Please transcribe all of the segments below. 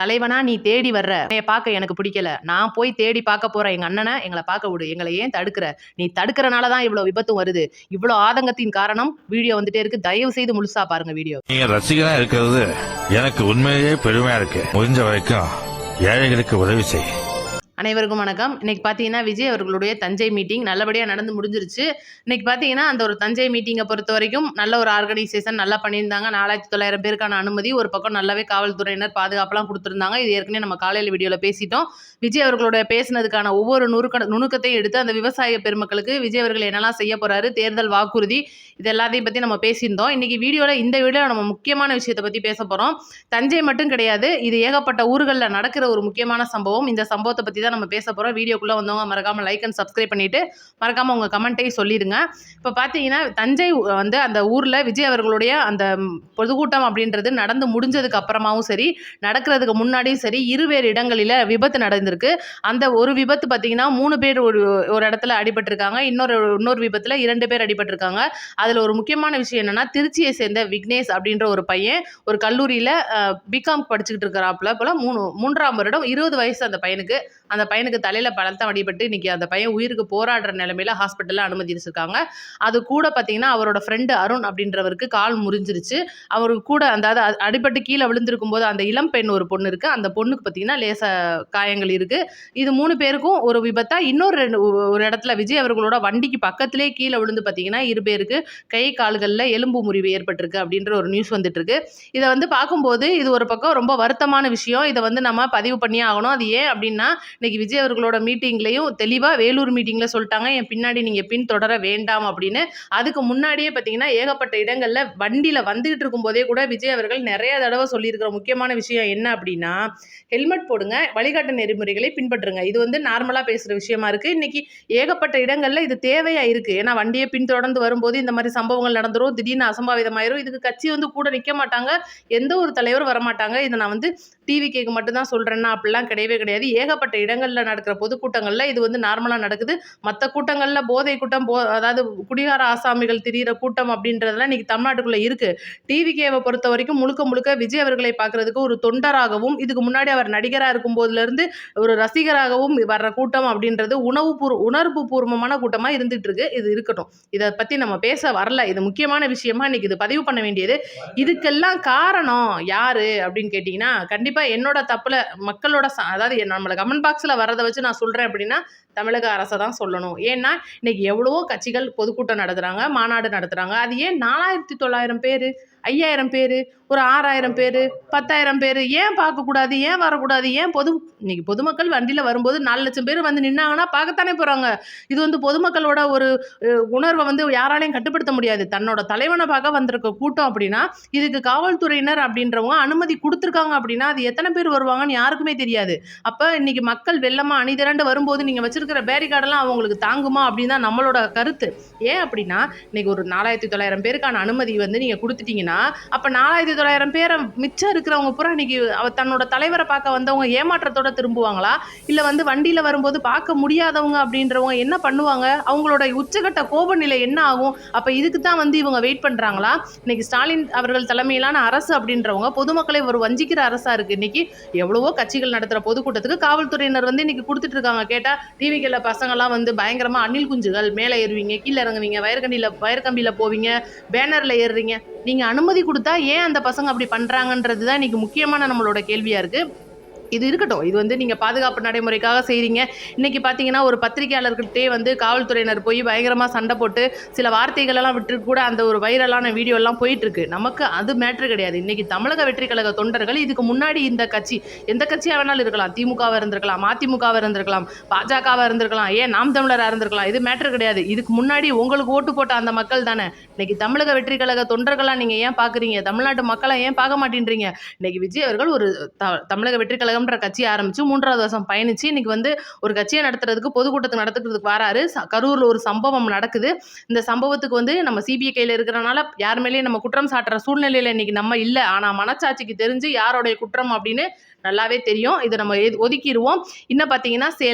தலைவனா நீ தேடி வர்ற என்னைய பார்க்க எனக்கு பிடிக்கல. நான் போய் தேடி பார்க்க போறேன் எங்க அண்ணனை. எங்களை பார்க்க விடு. எங்களை ஏன் தடுக்கிற? நீ தடுக்கிறனால தான் இவ்வளவு விபத்தும் வருது. இவ்வளவு ஆதங்கத்தின் காரணம் வீடியோ வந்துட்டே இருக்கு. தயவு செய்து முழுசா பாருங்க வீடியோ. நீங்க ரசிகனா இருக்கிறது எனக்கு உண்மையிலேயே பெருமையா இருக்கு. முடிஞ்ச வரைக்கும் ஏழைகளுக்கு உதவி செய். அனைவருக்கும் வணக்கம். இன்னைக்கு பார்த்தீங்கன்னா விஜய் அவர்களுடைய தஞ்சை மீட்டிங் நல்லபடியாக நடந்து முடிஞ்சிருச்சு. இன்னைக்கு பார்த்தீங்கன்னா அந்த ஒரு தஞ்சை மீட்டிங்கை பொறுத்த வரைக்கும் நல்ல ஒரு ஆர்கனைசேஷன் நல்லா பண்ணியிருந்தாங்க. 4900 பேருக்கான அனுமதி. ஒரு பக்கம் நல்லாவே காவல்துறையினர் பாதுகாப்பெல்லாம் கொடுத்துருந்தாங்க. இது ஏற்கனவே நம்ம காலையில் வீடியோவில் பேசிட்டோம். விஜய் அவர்களுடைய பேசினதுக்கான ஒவ்வொரு நுணுக்கத்தையும் எடுத்து அந்த விவசாய பெருமக்களுக்கு விஜய் அவர்கள் என்னெல்லாம் செய்ய போறாரு, தேர்தல் வாக்குறுதி, இது எல்லாத்தையும் பற்றி நம்ம பேசியிருந்தோம். இன்னைக்கு இந்த வீடியோவில் நம்ம முக்கியமான விஷயத்தை பற்றி பேச போகிறோம். தஞ்சை மட்டும் கிடையாது, இது ஏகப்பட்ட ஊர்களில் நடக்கிற ஒரு முக்கியமான சம்பவம். இந்த சம்பவத்தை பற்றி நம்ம பேச போறோம். வீடியோக்குள்ள வந்தவங்க மறக்காம லைக் அண்ட் சப்ஸ்கிரைப் பண்ணிட்டு மறக்காம உங்க கமெண்ட்டையும் சொல்லிடுங்க. இப்ப பாத்தீங்கன்னா தஞ்சை அந்த ஊர்ல விஜய் அவர்களுடைய அந்த பொதுக்கூட்டம் அப்படின்றது நடந்து முடிஞ்சதுக்கு அப்புறமாவும் சரி, நடக்கிறதுக்கு முன்னாடியும் சரி, இருவேறு இடங்களில விபத்து நடந்திருக்கு. அந்த ஒரு விபத்து பாத்தீங்கன்னா 3 பேர் ஒரு இடத்துல அடிபட்டிருக்காங்க. இன்னொரு விபத்துல 2 பேர் அடிபட்டிருக்காங்க. அதுல ஒரு முக்கியமான விஷயம் என்னன்னா, திருச்சியை சேர்ந்த விக்னேஷ் அப்படின்ற ஒரு பையன் ஒரு கல்லூரியில பிகாம் படிச்சுக்கிட்டு இருக்கிறாப்புல போல 3ஆம் வருடம் 20 வயசு அந்த பையனுக்கு தலையில பலத்த அடிபட்டு இன்னைக்கு அந்த பையன் உயிருக்கு போராடுற நிலைமையில ஹாஸ்பிட்டல்ல அனுமதிச்சிருக்காங்க. அது கூட பாத்தீங்கன்னா அவரோட ஃப்ரெண்டு அருண் அப்படின்றவருக்கு கால் முறிஞ்சிருச்சு. அவருக்கு கூட அந்த அடிபட்டு கீழே விழுந்திருக்கும் போது அந்த இளம் பெண் ஒரு பொண்ணு இருக்கு. அந்த பொண்ணுக்கு பாத்தீங்கன்னா லேச காயங்கள் இருக்கு. இது 3 பேருக்கும் ஒரு விபத்தா. ஒரு இடத்துல விஜய் அவர்களோட வண்டிக்கு பக்கத்திலே கீழே விழுந்து பாத்தீங்கன்னா 2 பேருக்கு கை கால்கள்ல எலும்பு முறிவு ஏற்பட்டிருக்கு அப்படின்ற ஒரு நியூஸ் வந்துட்டு இருக்கு. இதை பார்க்கும்போது இது ஒரு பக்கம் ரொம்ப வருத்தமான விஷயம். இதை நம்ம பதிவு பண்ணியே ஆகணும். அது ஏன் அப்படின்னா, இன்னைக்கு விஜய் அவர்களோட மீட்டிங்லையும் தெளிவாக வேலூர் மீட்டிங்கில் சொல்லிட்டாங்க, என் பின்னாடி நீங்கள் பின் தொடர வேண்டாம் அப்படின்னு. அதுக்கு முன்னாடியே பார்த்தீங்கன்னா ஏகப்பட்ட இடங்களில் வண்டியில் வந்துகிட்டு இருக்கும் போதே கூட விஜய் அவர்கள் நிறைய தடவை சொல்லியிருக்கிற முக்கியமான விஷயம் என்ன அப்படின்னா, ஹெல்மெட் போடுங்க, வழிகாட்டு நெறிமுறைகளை பின்பற்றுங்க. இது நார்மலாக பேசுகிற விஷயமா இருக்குது. இன்னைக்கு ஏகப்பட்ட இடங்களில் இது தேவையாக இருக்குது. ஏன்னா வண்டியை பின்தொடர்ந்து வரும்போது இந்த மாதிரி சம்பவங்கள் நடந்துரும், திடீர்னு அசம்பாவிதமாயிரும். இதுக்கு கட்சி கூட நிற்க மாட்டாங்க, எந்த ஒரு தலைவரும் வரமாட்டாங்க. இதை நான் டிவிக்கு மட்டும்தான் சொல்கிறேன்னா அப்படிலாம் கிடையவே கிடையாது. ஏகப்பட்ட இடங்களில் நடக்கிற பொதுக்கூட்டங்களில் இது நார்மலாக நடக்குது. மற்ற கூட்டங்களில் போதை கூட்டம், அதாவது குடிகார ஆசாமிகள் திரியிற கூட்டம் அப்படின்றதெல்லாம் இன்னைக்கு தமிழ்நாட்டுக்குள்ளே இருக்குது. டிவிகேவை பொறுத்த வரைக்கும் முழுக்க விஜய் அவர்களை பார்க்கறதுக்கு ஒரு தொண்டராகவும், இதுக்கு முன்னாடி அவர் நடிகராக இருக்கும் போதுலேருந்து ஒரு ரசிகராகவும் வர்ற கூட்டம் அப்படின்றது உணர்வு பூர்வமான கூட்டமாக இருந்துட்டு இருக்கு. இது இருக்கட்டும், இதை பற்றி நம்ம பேச வரல. இது முக்கியமான விஷயமா இன்னைக்கு இது பதிவு பண்ண வேண்டியது. இதுக்கெல்லாம் காரணம் யாரு அப்படின்னு கேட்டிங்கன்னா, கண்டிப்பாக என்னோட தப்புல மக்களோட அதாவது நம்மள கமெண்ட் பாக்ஸில் வர்றதை வச்சு நான் சொல்கிறேன் அப்படின்னா தமிழக அரசை தான் சொல்லணும். ஏன்னா இன்னைக்கு எவ்வளவோ கட்சிகள் பொதுக்கூட்டம் நடத்துகிறாங்க, மாநாடு நடத்துகிறாங்க. அது ஏன் 4900 பேர், 5000 பேர், ஒரு 6000 பேர், 10000 பேர் ஏன் பார்க்கக்கூடாது? ஏன் வரக்கூடாது? ஏன் இன்னைக்கு பொதுமக்கள் வண்டியில் வரும்போது 4 லட்சம் பேர் நின்னாங்கன்னா பார்க்கத்தானே போகிறாங்க. இது பொதுமக்களோட ஒரு உணர்வை யாராலையும் கட்டுப்படுத்த முடியாது. தன்னோட தலைவனை பார்க்க வந்திருக்க கூட்டம் அப்படின்னா, இதுக்கு காவல்துறையினர் அப்படின்றவங்க அனுமதி கொடுத்துருக்காங்க அப்படின்னா அது எத்தனை பேர் வருவாங்கன்னு யாருக்குமே தெரியாது. அப்போ இன்னைக்கு மக்கள் வெள்ளமா அணிதிரண்டு வரும்போது நீங்கள் வச்சிருக்கிற பேரிகார்டெல்லாம் அவங்களுக்கு தாங்குமா அப்படின்னு தான் நம்மளோட கருத்து. ஏன் அப்படின்னா, இன்னைக்கு ஒரு 4900 பேருக்கான அனுமதி நீங்கள் கொடுத்துட்டீங்கன்னா, அப்போ 4900 பேரை மிச்சம் இருக்கிறவங்க பூரா இன்னைக்கு தன்னோட தலைவரை பார்க்க வந்தவங்க ஏமாற்றத்தோட திரும்புவாங்களா? இல்லை வண்டியில் வரும்போது பார்க்க முடியாதவங்க அப்படின்றவங்க என்ன பண்ணுவாங்க? அவங்களோட உச்சகட்ட கோப நிலை என்ன ஆகும்? அப்போ இதுக்கு தான் இவங்க வெயிட் பண்ணுறாங்களா? இன்னைக்கு ஸ்டாலின் அவர்கள் தலைமையிலான அரசு அப்படின்றவங்க பொதுமக்களை ஒரு வஞ்சிக்கிற அரசா இருக்கு. இன்னைக்கு எவ்வளவோ கட்சிகள் நடத்துகிற பொதுக்கூட்டத்துக்கு காவல்துறையினர் இன்னைக்கு கொடுத்துட்டு இருக்காங்க. கேட்டால் டிவிக்கில் பசங்கள்லாம் பயங்கரமாக அணில் குஞ்சுகள் மேலே ஏறுவீங்க, கீழே இறங்குவீங்க, வயற்கம்பியில் போவீங்க, பேனரில் ஏறுறீங்க. நீங்கள் அனுமதி கொடுத்தா ஏன் அந்த பசங்க அப்படி பண்ணுறாங்கன்றது தான் இன்னைக்கு முக்கியமான நம்மளோட கேள்வியாக இருக்குது. இது இருக்கட்டும், இது நீங்கள் பாதுகாப்பு நடைமுறைக்காக செய்கிறீங்க. இன்றைக்கி பார்த்தீங்கன்னா ஒரு பத்திரிகையாளர்கிட்டே காவல்துறையினர் போய் பயங்கரமாக சண்டை போட்டு சில வார்த்தைகளெல்லாம் விட்டு கூட அந்த ஒரு வைரலான வீடியோலாம் போயிட்டுருக்கு. நமக்கு அது மேட்ரு கிடையாது. இன்றைக்கி தமிழக வெற்றி கழக தொண்டர்கள் இதுக்கு முன்னாடி இந்த கட்சி எந்த கட்சியாக வேணாலும் இருக்கலாம், திமுகவாக இருந்திருக்கலாம், அதிமுகவாக இருந்திருக்கலாம், பாஜகவாக இருந்திருக்கலாம், ஏன் நாம் தமிழராக இருந்திருக்கலாம், இது மேட்ரு கிடையாது. இதுக்கு முன்னாடி உங்களுக்கு ஓட்டு போட்ட அந்த மக்கள் தானே. இன்றைக்கி தமிழக வெற்றி கழக தொண்டர்களாக நீங்கள் ஏன் பார்க்குறீங்க? தமிழ்நாட்டு மக்களை ஏன் பார்க்க மாட்டேன்றீங்க? இன்றைக்கி விஜய் அவர்கள் ஒரு தமிழக வெற்றி கழகம் கட்சி ஆரம்பிச்சு 3வது வருஷம் பயணிச்சு இன்னைக்கு ஒரு கட்சியை நடத்துறதுக்கு பொதுக்கூட்டத்துக்கு நடத்துறதுக்கு வராரு. கரூர்ல ஒரு சம்பவம் நடக்குது. இந்த சம்பவத்துக்கு நம்ம சிபிஐ கையில இருக்கிறனால யார் மேலேயும் நம்ம குற்றம் சாட்டுற சூழ்நிலையில இன்னைக்கு நம்ம இல்லை. ஆனா மனச்சாட்சிக்கு தெரிஞ்சு யாரோடைய குற்றம் அப்படின்னு நல்லாவே தெரியும். இதை நம்ம ஒதுக்கிடுவோம். இன்னும் பார்த்தீங்கன்னா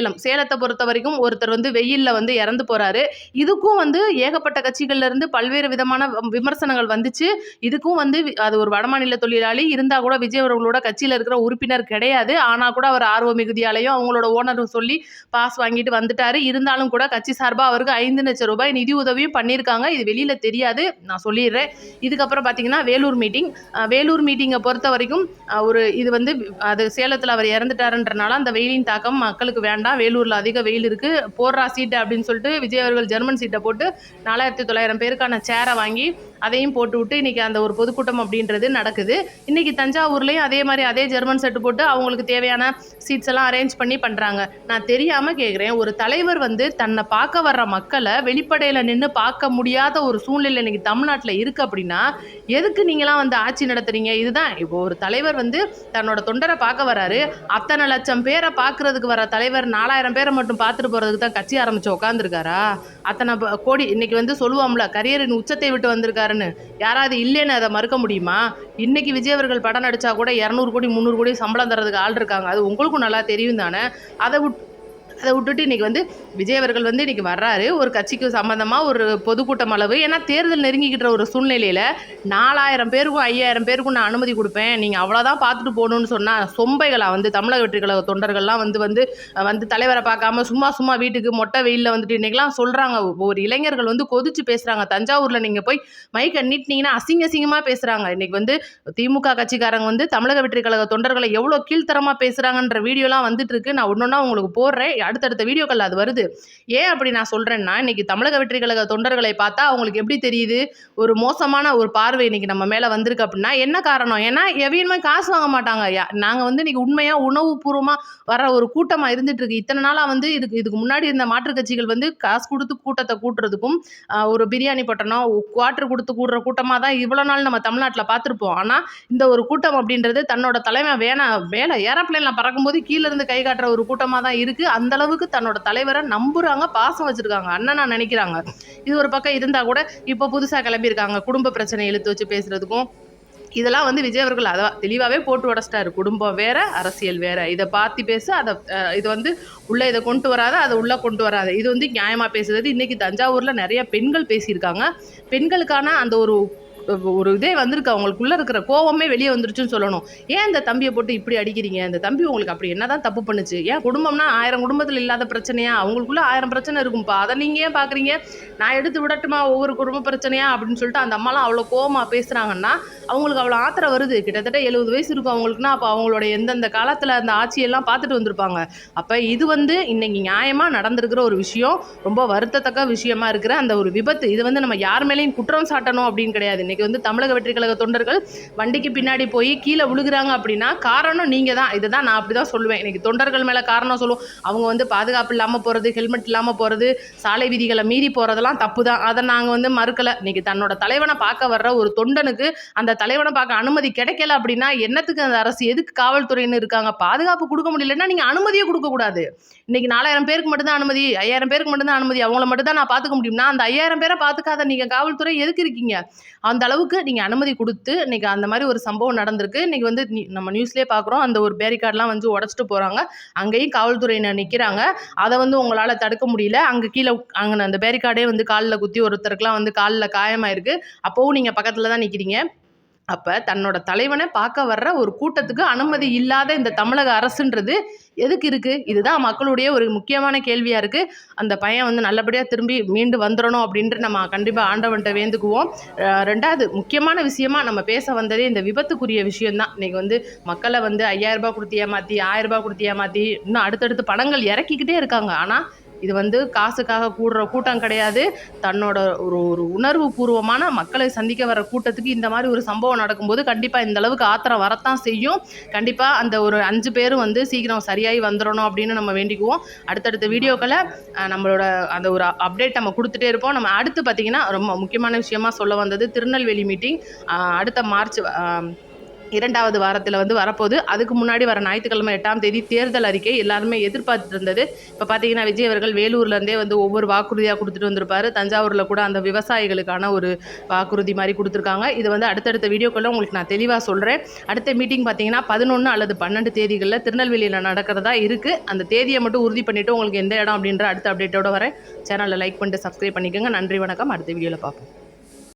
சேலத்தை பொறுத்த வரைக்கும் ஒருத்தர் வந்து வெயிலில் வந்து இறந்து போகிறாரு. இதுக்கும் வந்து ஏகப்பட்ட கட்சிகள்லேருந்து பல்வேறு விதமான விமர்சனங்கள் வந்துச்சு. இதுக்கும் வந்து அது ஒரு வடமாநில தொழிலாளி இருந்தால் கூட விஜய் அவர்களோட கட்சியில் இருக்கிற உறுப்பினர் கிடையாது. ஆனால் கூட அவர் ஆர்வ மிகுதியாலையும் அவங்களோட ஓனர் சொல்லி பாஸ் வாங்கிட்டு வந்துட்டாரு. இருந்தாலும் கூட கட்சி சார்பாக அவருக்கு 5 லட்சம் ரூபாய் நிதி உதவியும் பண்ணியிருக்காங்க. இது வெளியில் தெரியாது, நான் சொல்லிடுறேன். இதுக்கப்புறம் பார்த்தீங்கன்னா வேலூர் மீட்டிங்கை பொறுத்த வரைக்கும் இது வந்து அது சேலத்தில் அவர் இறந்துட்டாருன்றனால அந்த வெயிலின் தாக்கம் மக்களுக்கு வேண்டாம். வேலூரில் அதிக வெயில் இருக்குது, போடுறா சீட்டு அப்படின்னு சொல்லிட்டு விஜய் அவர்கள் ஜெர்மன் சீட்டை போட்டு 4900 பேருக்கான சேரை வாங்கி அதையும் போட்டு விட்டு இன்றைக்கி அந்த ஒரு பொதுக்கூட்டம் அப்படின்றது நடக்குது. இன்றைக்கி தஞ்சாவூர்லேயும் அதே மாதிரி அதே ஜெர்மன் செட்டு போட்டு அவங்களுக்கு தேவையான சீட்ஸ் எல்லாம் அரேஞ்ச் பண்ணி பண்ணுறாங்க. நான் தெரியாமல் கேட்குறேன், ஒரு தலைவர் வந்து தன்னை பார்க்க வர்ற மக்களை வெளிப்படையில் நின்று பார்க்க முடியாத ஒரு சூழ்நிலை இன்றைக்கி தமிழ்நாட்டில் இருக்குது அப்படின்னா எதுக்கு நீங்களாம் வந்து ஆட்சி நடத்துறீங்க? இதுதான் இப்போ ஒரு தலைவர் வந்து தன்னோட தொண்டரை பார்க்க வராரு. அத்தனை லட்சம் பேரை பார்க்கறதுக்கு வர தலைவர் 4000 பேரை மட்டும் பார்த்துட்டு போகிறதுக்கு தான் கட்சி ஆரம்பித்து உட்காந்துருக்காரா? அத்தனை கோடி இன்னைக்கு வந்து சொல்லுவோம்ல, கரியரின் உச்சத்தை விட்டு வந்திருக்காருன்னு. யாராவது இல்லைன்னு அதை மறுக்க முடியுமா? இன்னைக்கு விஜய் அவர்கள் படம் நடிச்சா கூட 200 கோடி 300 கோடி சம்பளம் தரதுக்கு ஆள் இருக்காங்க. அது உங்களுக்கும் நல்லா தெரியும் தானே? அதை விட்டுட்டு இன்றைக்கி வந்து விஜய் அவர்கள் வந்து இன்றைக்கி வர்றாரு ஒரு கட்சிக்கு சம்மந்தமாக ஒரு பொதுக்கூட்டம் அளவு. ஏன்னா தேர்தல் நெருங்கிக்கிற ஒரு சூழ்நிலையில் 4000 பேருக்கும் 5000 பேருக்கும் நான் அனுமதி கொடுப்பேன், நீங்கள் அவ்வளோதான் பார்த்துட்டு போகணுன்னு சொன்னால் சொம்பைகளாக வந்து தமிழக வெற்றி கழக தொண்டர்கள்லாம் வந்து தலைவரை பார்க்காம சும்மா வீட்டுக்கு மொட்டை வெயிலில் வந்துட்டு இன்றைக்கெலாம் சொல்கிறாங்க. ஒரு இளைஞர்கள் வந்து கொதிச்சு பேசுகிறாங்க. தஞ்சாவூரில் நீங்கள் போய் மைக்கை நீட்டினீங்கன்னா அசிங்கமாக பேசுகிறாங்க. இன்றைக்கி வந்து திமுக கட்சிக்காரங்க வந்து தமிழக வெற்றி கழக தொண்டர்களை எவ்வளோ கீழ்த்தரமாக பேசுகிறாங்கன்ற வீடியோலாம் வந்துட்டு இருக்கு. நான் ஒன்றா உங்களுக்கு போடுறேன், அடுத்தடுத்த வீடியோக்கள் அது வருது. ஏன் அப்படி நான் சொல்கிறேன்னா, இன்றைக்கி தமிழக வெற்றி கழக தொண்டர்களை பார்த்தா அவங்களுக்கு எப்படி தெரியுது? ஒரு மோசமான ஒரு பார்வை இன்றைக்கி நம்ம மேலே வந்திருக்கு அப்படின்னா என்ன காரணம்? ஏன்னா எவையுமே காசு வாங்க மாட்டாங்க. நாங்கள் வந்து இன்றைக்கி உண்மையாக உணவுபூர்வமாக வர ஒரு கூட்டமாக இருந்துகிட்ருக்கு. இத்தனை நாளாக வந்து இதுக்கு முன்னாடி இருந்த மாற்றுக் கட்சிகள் வந்து காசு கொடுத்து கூட்டத்தை கூட்டுறதுக்கும் ஒரு பிரியாணி பொட்டணம் குவார்டர் கொடுத்து கூடுற கூட்டமாக தான் இவ்வளோ நாள் நம்ம தமிழ்நாட்டில் பார்த்துருப்போம். ஆனால் இந்த ஒரு கூட்டம் அப்படின்றது தன்னோட தலைமை மேலே ஏரோப்ளேனில் பறக்கும்போது கீழேருந்து கை காட்டுற ஒரு கூட்டமாக தான் இருக்குது. அந்த அளவுக்கு தன்னோட தலைவரை நம்புறாங்க, பாசம் வச்சிருக்காங்க, அண்ணனா நினைக்கிறாங்க. இது ஒரு பக்கம் இருந்தா கூட இப்போ புதுசா கிளம்பியிருக்காங்க குடும்ப பிரச்சனை இழுத்து வச்சு பேசுறதுக்கும். இதெல்லாம் வந்து விஜய் அவர்கள் அதை தெளிவாகவே போட்டு உடச்சிட்டாரு. குடும்பம் வேற, அரசியல் வேற, இதை பார்த்து பேசு, அதை இது வந்து உள்ளே இதை கொண்டு வராத, அதை உள்ளே கொண்டு வராத, இது வந்து நியாயமாக பேசுறது. இன்றைக்கி தஞ்சாவூரில் நிறைய பெண்கள் பேசியிருக்காங்க. பெண்களுக்கான அந்த ஒரு இதே வந்திருக்கு, அவங்களுக்குள்ளே இருக்கிற கோவமே வெளியே வந்துருச்சுன்னு சொல்லணும். ஏன் இந்த தம்பியை போட்டு இப்படி அடிக்கிறீங்க? இந்த தம்பி உங்களுக்கு அப்படி என்னதான் தப்பு பண்ணுச்சு? ஏன் குடும்பம்னா 1000 குடும்பத்தில் இல்லாத பிரச்சனையா? அவங்களுக்குள்ள 1000 பிரச்சனை இருக்கும்பா, அதை நீங்கள் ஏன் பார்க்குறீங்க? நான் எடுத்து விடட்டுமா ஒவ்வொரு குடும்ப பிரச்சனையா அப்படின்னு சொல்லிட்டு அந்த அம்மாலாம் அவ்வளோ கோவமாக பேசுகிறாங்கன்னா அவங்களுக்கு அவ்வளோ ஆத்திரம் வருது. கிட்டத்தட்ட 70 வயசு இருக்கும் அவங்களுக்குன்னா, அப்போ அவங்களோட எந்தெந்த காலத்தில் அந்த ஆட்சியெல்லாம் பார்த்துட்டு வந்திருப்பாங்க. அப்போ இது வந்து இன்னைக்கு நியாயமாக நடந்திருக்கிற ஒரு விஷயம், ரொம்ப வருத்தத்தக்க விஷயமா இருக்கிற அந்த ஒரு விபத்து. இது வந்து நம்ம யார் மேலேயும் குற்றம் சாட்டணும் அப்படின்னு கிடையாது. இன்னைக்கு வந்து தமிழக வெற்றி கழக தொண்டர்கள் வண்டிக்கு பின்னாடி போய் கீழே விழுகிறாங்க அப்படின்னா காரணம் நீங்கள் தான். இதை தான் நான் அப்படி தான் சொல்லுவேன். இன்னைக்கு தொண்டர்கள் மேலே காரணம் சொல்லுவோம். அவங்க வந்து பாதுகாப்பு இல்லாமல் போகிறது, ஹெல்மெட் இல்லாமல் போகிறது, சாலை விதிகளை மீறி போகிறதெல்லாம் தப்பு தான். அதை நாங்கள் வந்து மறுக்கலை. இன்னைக்கு தன்னோட தலைவனை பார்க்க வர்ற ஒரு தொண்டனுக்கு அந்த தலைவனை பார்க்க அனுமதி கிடைக்கல அப்படின்னா என்னத்துக்கு அந்த அரசு, எதுக்கு காவல்துறைன்னு இருக்காங்க? பாதுகாப்பு கொடுக்க முடியலன்னா நீங்கள் அனுமதியே கொடுக்கக்கூடாது. இன்னைக்கு 4000 பேருக்கு மட்டும்தான் அனுமதி, 5000 பேருக்கு மட்டும்தான் அனுமதி, அவங்கள மட்டும் தான் நான் பார்த்துக்க முடியும்னா அந்த 5000 பேரை பார்த்துக்காத நீங்கள் காவல்துறை எதுக்கு இருக்கீங்க? அந்த அளவுக்கு நீங்கள் அனுமதி கொடுத்து இன்னைக்கு அந்த மாதிரி ஒரு சம்பவம் நடந்திருக்கு. இன்னைக்கு வந்து நம்ம நியூஸ்லேயே பார்க்குறோம், அந்த ஒரு பேரிகார்டெலாம் வந்து உடச்சிட்டு போகிறாங்க. அங்கேயும் காவல்துறையினர் நிற்கிறாங்க. அதை வந்து உங்களால் தடுக்க முடியல. அங்கே கீழே அந்த பேரிகார்டே வந்து காலில் குத்தி ஒருத்தருக்குலாம் வந்து காலில் காயமாயிருக்கு. அப்போவும் நீங்கள் பக்கத்தில் தான் நிற்கிறீங்க. அப்போ தன்னோட தலைவனை பார்க்க வர்ற ஒரு கூட்டத்துக்கு அனுமதி இல்லாத இந்த தமிழக அரசுன்றது எதுக்கு இருக்குது? இதுதான் மக்களுடைய ஒரு முக்கியமான கேள்வியாக இருக்குது. அந்த பையன் வந்து நல்லபடியாக திரும்பி மீண்டு வந்துடணும் அப்படின்ட்டு நம்ம கண்டிப்பாக ஆண்டவன்கிட்ட வேண்டுக்குவோம். ரெண்டாவது முக்கியமான விஷயமா நம்ம பேச வந்ததே இந்த விபத்துக்குரிய விஷயம்தான். இன்றைக்கி வந்து மக்களை வந்து 5000 ரூபாய் கொடுத்து ஏமாற்றி, 1000 ரூபாய் கொடுத்து ஏமாற்றி இன்னும் அடுத்தடுத்து படங்கள் இறக்கிக்கிட்டே இருக்காங்க. ஆனால் இது வந்து காசுக்காக கூடுற கூட்டம் கிடையாது. தன்னோட ஒரு உணர்வு பூர்வமான மக்களை சந்திக்க வர கூட்டத்துக்கு இந்த மாதிரி ஒரு சம்பவம் நடக்கும்போது கண்டிப்பாக இந்த அளவுக்கு ஆத்திரம் வரத்தான் செய்யும். கண்டிப்பாக அந்த ஒரு 5 பேரும் வந்து சீக்கிரம் சரியாகி வந்துடணும் அப்படின்னு நம்ம வேண்டிக்குவோம். அடுத்தடுத்த வீடியோக்களை நம்மளோட அந்த ஒரு அப்டேட் நம்ம கொடுத்துட்டே இருப்போம். நம்ம அடுத்து பார்த்திங்கன்னா ரொம்ப முக்கியமான விஷயமா சொல்ல வந்தது திருநெல்வேலி மீட்டிங். அடுத்த மார்ச் 2வது வாரத்தில் வந்து வரப்போகுது. அதுக்கு முன்னாடி வர ஞாயிற்றுக்கிழமை 8ஆம் தேதி தேர்தல் அறிக்கை எல்லாருமே எதிர்பார்த்துட்டு இருந்தது. இப்போ பார்த்தீங்கன்னா விஜய் அவர்கள் வேலூர்லேருந்தே வந்து ஒவ்வொரு வாக்குறுதியாக கொடுத்துட்டு வந்திருப்பாரு. தஞ்சாவூரில் கூட அந்த விவசாயிகளுக்கான ஒரு வாக்குறுதி மாதிரி கொடுத்துருக்காங்க. இது வந்து அடுத்தடுத்த வீடியோக்குள்ள உங்களுக்கு நான் தெளிவாக சொல்கிறேன். அடுத்த மீட்டிங் பார்த்தீங்கன்னா 11 அல்லது 12 தேதிகளில் திருநெல்வேலியில் நடக்கிறதா இருக்குது. அந்த தேதியை மட்டும் உறுதி பண்ணிவிட்டு உங்களுக்கு எந்த இடம் அப்படின்ற அடுத்த அப்டேட்டோட வரேன். சேனலை லைக் பண்ணிட்டு சப்ஸ்கிரைப் பண்ணிக்கோங்க. நன்றி, வணக்கம். அடுத்த வீடியோவில் பார்ப்போம்.